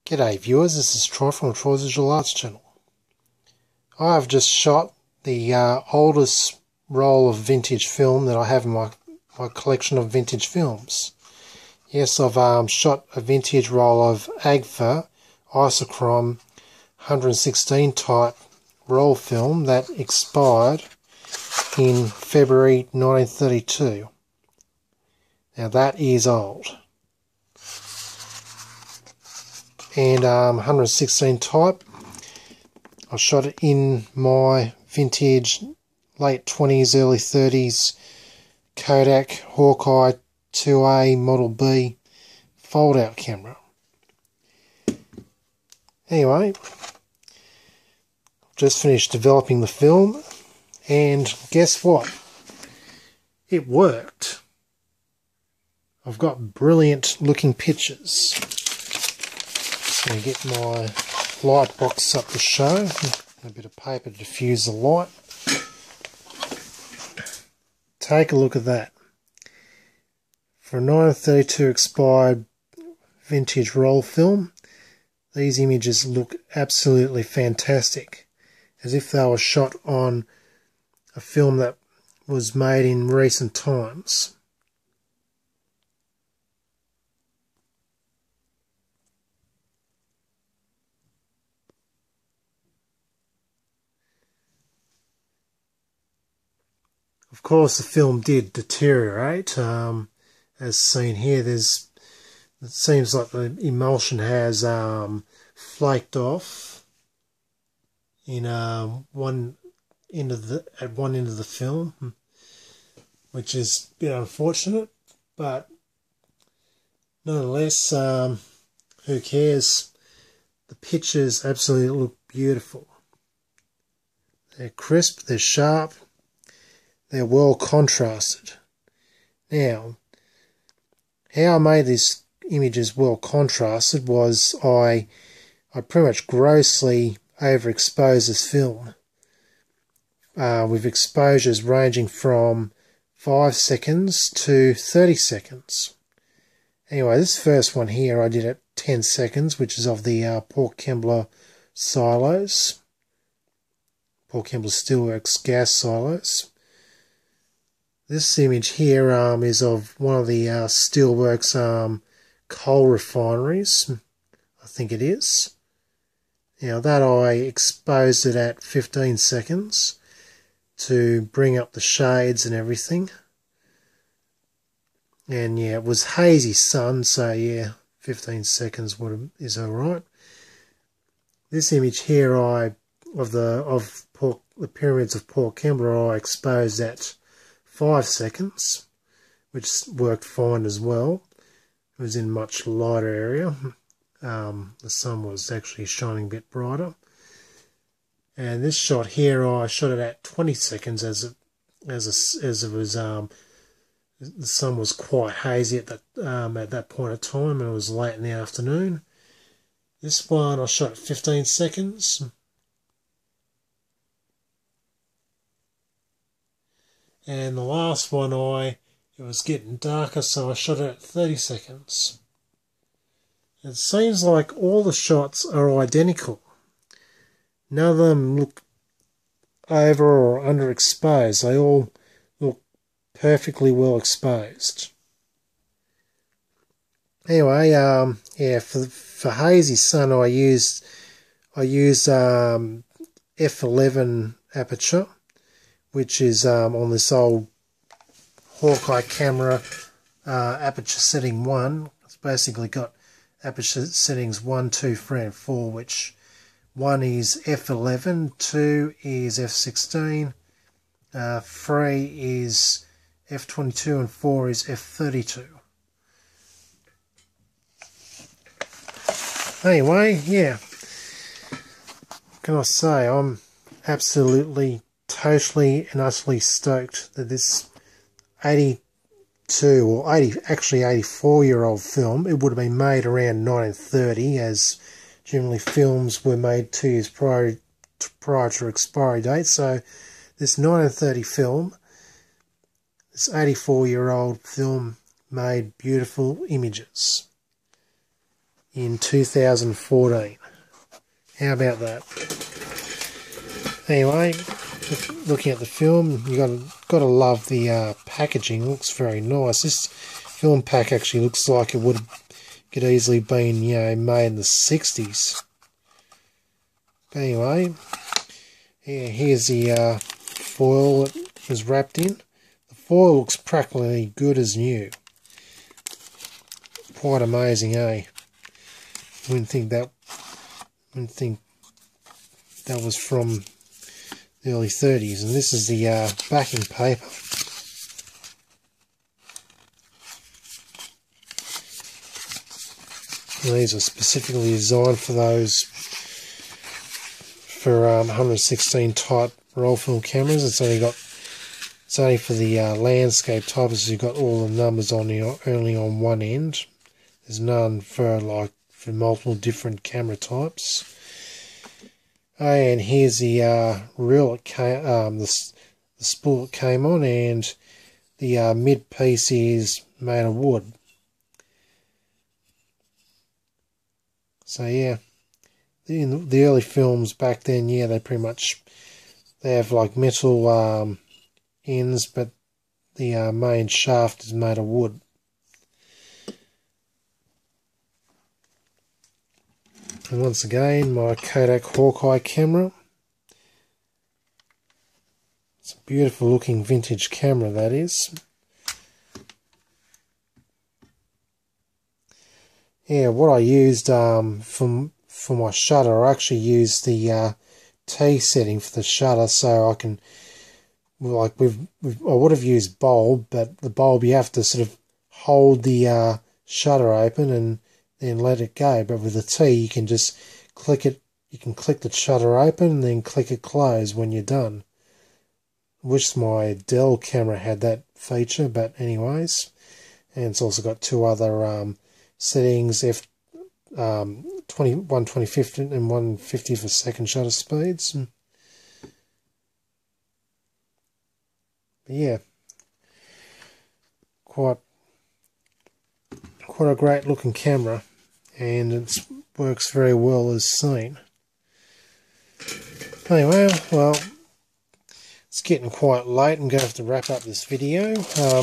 G'day viewers, this is Troy from Troy's Visual Arts channel. I have just shot the oldest roll of vintage film that I have in my collection of vintage films. Yes, I've shot a vintage roll of AGFA Isochrom 116 type roll film that expired in February 1932. Now that is old. And 116 type. I shot it in my vintage late 20s, early 30s Kodak Hawkeye 2A Model B fold-out camera. Anyway, just finished developing the film, and guess what? It worked. I've got brilliant looking pictures. Just going to get my light box up to show. A bit of paper to diffuse the light. Take a look at that. For a 1932 expired vintage roll film, these images look absolutely fantastic, as if they were shot on a film that was made in recent times. Of course, the film did deteriorate, as seen here. It seems like the emulsion has flaked off in one end of the film, which is a bit unfortunate, but nonetheless, who cares? The pictures absolutely look beautiful. They're crisp, they're sharp. They're well contrasted. Now, how I made these images well contrasted was I pretty much grossly overexposed this film with exposures ranging from 5 seconds to 30 seconds. Anyway, this first one here I did at 10 seconds, which is of the Port Kembla silos, Port Kembla Steelworks gas silos. This image here is of one of the Steelworks coal refineries, I think it is. Now that I exposed it at 15 seconds to bring up the shades and everything. And yeah, it was hazy sun, so yeah, 15 seconds is alright. This image here of the pyramids of Port Kembla I exposed at 5 seconds, which worked fine as well. It was in a much lighter area. The sun was actually shining a bit brighter. And this shot here, I shot it at 20 seconds as it was. The sun was quite hazy at that point of time, and it was late in the afternoon. This one I shot at 15 seconds. And the last one it was getting darker, so I shot it at 30 seconds. It seems like all the shots are identical. None of them look over or underexposed. They all look perfectly well exposed. Anyway, yeah, for hazy sun I used f11 aperture, which is on this old Hawkeye camera, aperture setting 1. It's basically got aperture settings 1, 2, 3 and 4, which 1 is f11, 2 is f16, 3 is f22 and 4 is f32. Anyway, yeah, what can I say? I'm absolutely, totally and utterly stoked that this 82 or 84-year-old film, it would have been made around 1930, as generally films were made 2 years prior to expiry date. So this 1930 film, this 84-year-old film, made beautiful images. in 2014. How about that? Anyway, looking at the film, you got to love the packaging. It looks very nice. This film pack actually looks like it could easily been, you know, made in the 60s. But anyway, yeah, here's the foil it was wrapped in. The foil looks practically good as new. Quite amazing, eh? Wouldn't think that was from the early 30s. And this is the backing paper. And these are specifically designed for those 116 type roll film cameras. It's only for the landscape type, so you've got all the numbers only on one end. There's none for multiple different camera types. And here's the reel the spool it came on, and the mid piece is made of wood. So yeah, in the early films back then, yeah, they have like metal ends, but the main shaft is made of wood. And once again, my Kodak Hawkeye camera. It's a beautiful looking vintage camera, that is. Yeah, what I used for my shutter, I actually used the T setting for the shutter, so I can, like, I would have used bulb, but the bulb you have to sort of hold the shutter open and then let it go. But with the T, you can just click it. You can click the shutter open and then click it close when you're done. I wish my Dell camera had that feature, but anyways. And it's also got two other settings, 1/25 and 1/50 for second shutter speeds. But yeah, quite a great looking camera, and it works very well as seen. Anyway, well, it's getting quite late. I'm going to have to wrap up this video. For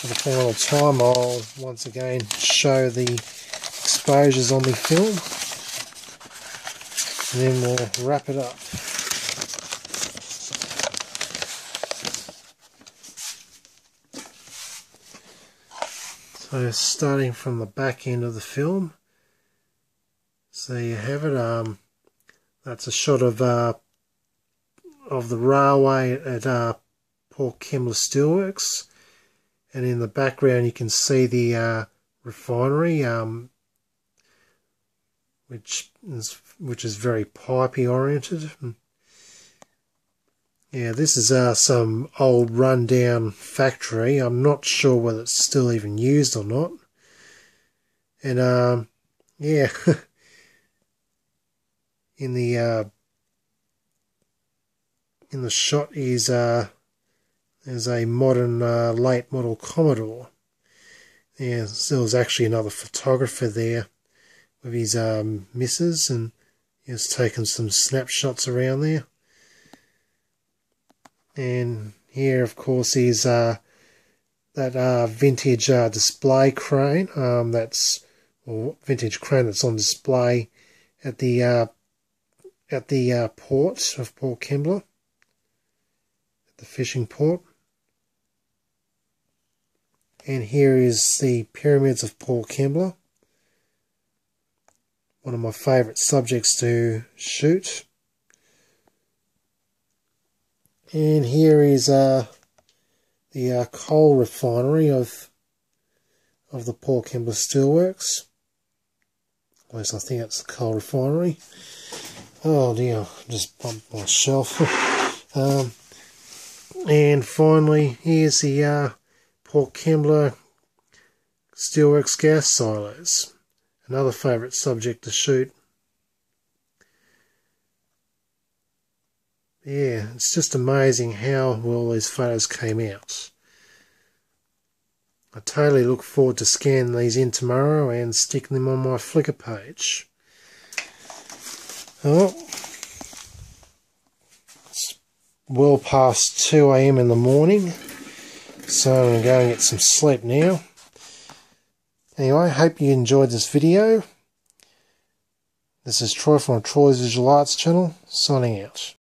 the final time, I'll once again show the exposures on the film, and then we'll wrap it up. So starting from the back end of the film, so you have it. That's a shot of the railway at Port Kembla Steelworks, and in the background you can see the refinery, which is very pipey oriented. Yeah, this is some old rundown factory. I'm not sure whether it's still even used or not. And yeah, in the shot is there's a modern late model Commodore. Yeah, there was actually another photographer there with his missus, and he was taking some snapshots around there. And here, of course, is that vintage display crane. Vintage crane that's on display at the port of Port Kembla, at the fishing port. And here is the pyramids of Port Kembla. One of my favourite subjects to shoot. And here is the coal refinery of the Port Kembla Steelworks. At least I think it's the coal refinery. Oh dear, I just bumped my shelf. And finally, here's the Port Kembla Steelworks gas silos. Another favourite subject to shoot. Yeah, it's just amazing how well these photos came out. I totally look forward to scanning these in tomorrow and sticking them on my Flickr page. Oh, it's well past 2 AM in the morning, so I'm going to go and get some sleep now. Anyway, hope you enjoyed this video. This is Troy from Troy's Visual Arts channel, signing out.